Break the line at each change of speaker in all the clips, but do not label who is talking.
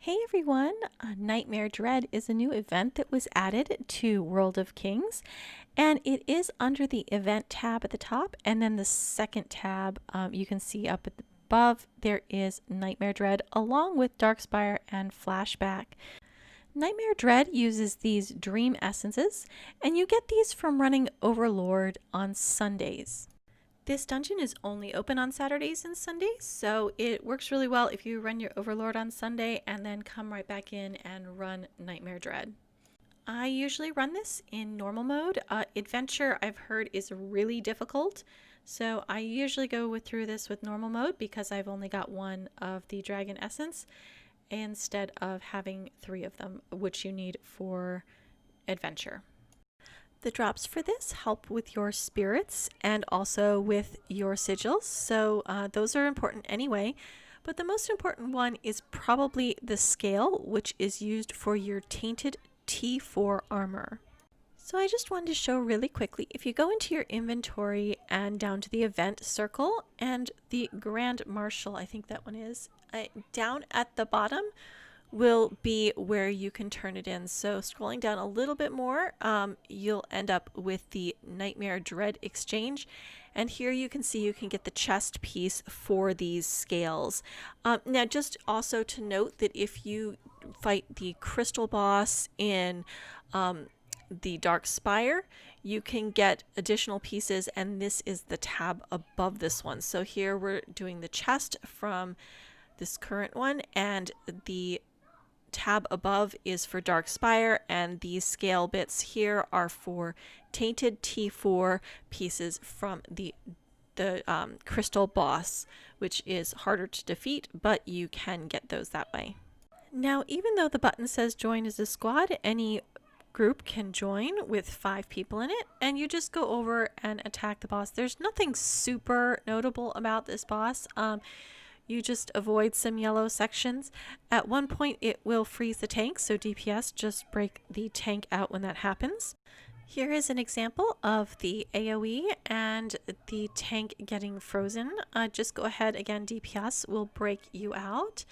Hey everyone! Nightmare Dread is a new event that was added to World of Kings, and it is under the event tab at the top, and then the second tab you can see up above there is Nightmare Dread along with Darkspire and Flashback. Nightmare Dread uses these dream essences, and you get these from running Overlord on Sundays. This dungeon is only open on Saturdays and Sundays, so it works really well if you run your Overlord on Sunday and then come right back in and run Nightmare Dread. I usually run this in normal mode. Adventure, I've heard, is really difficult, so I usually go through this with normal mode because I've only got one of the Dragon Essence instead of having 3 of them, which you need for Adventure. The drops for this help with your spirits and also with your sigils, so those are important anyway. But the most important one is probably the scale, which is used for your tainted T4 armor. So I just wanted to show really quickly, if you go into your inventory and down to the event circle and the Grand Marshal, I think that one is, down at the bottom will be where you can turn it in. So scrolling down a little bit more, you'll end up with the Nightmare Dread exchange. And here you can see you can get the chest piece for these scales. Now just also to note that if you fight the crystal boss in the Darkspire, you can get additional pieces, and this is the tab above this one. So here we're doing the chest from this current one, and the tab above is for Darkspire, and these scale bits here are for tainted T4 pieces from the crystal boss, which is harder to defeat, but you can get those that way. Now, even though the button says join as a squad, any group can join with 5 people in it, and you just go over and attack the boss. There's nothing super notable about this boss. You just avoid some yellow sections. At one point it will freeze the tank, so DPS, just break the tank out when that happens. Here is an example of the AoE and the tank getting frozen. Just go ahead again, DPS will break you out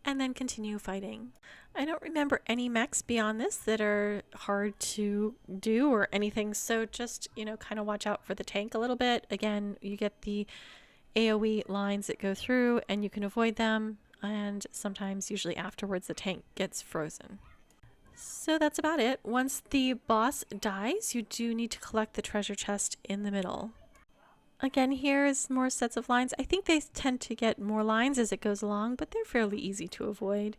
and then continue fighting. I don't remember any mechs beyond this that are hard to do or anything, so just, kind of watch out for the tank a little bit. Again, you get the AoE lines that go through and you can avoid them, and sometimes, usually afterwards, the tank gets frozen. So that's about it. Once the boss dies, you do need to collect the treasure chest in the middle. Again, here is more sets of lines. I think they tend to get more lines as it goes along, but they're fairly easy to avoid.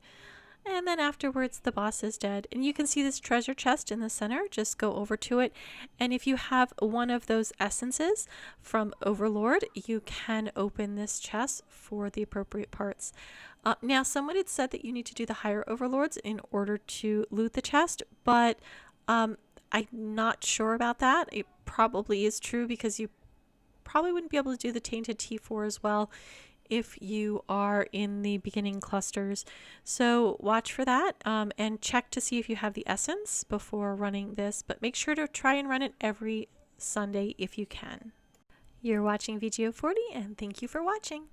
And then afterwards the boss is dead, and you can see this treasure chest in the center. Just go over to it, and if you have one of those essences from Overlord, you can open this chest for the appropriate parts. Now someone had said that you need to do the higher Overlords in order to loot the chest, but I'm not sure about that. It probably is true because you probably wouldn't be able to do the tainted T4 as well if you are in the beginning clusters. So watch for that, and check to see if you have the essence before running this, but make sure to try and run it every Sunday if you can. You're watching VGO40, and thank you for watching.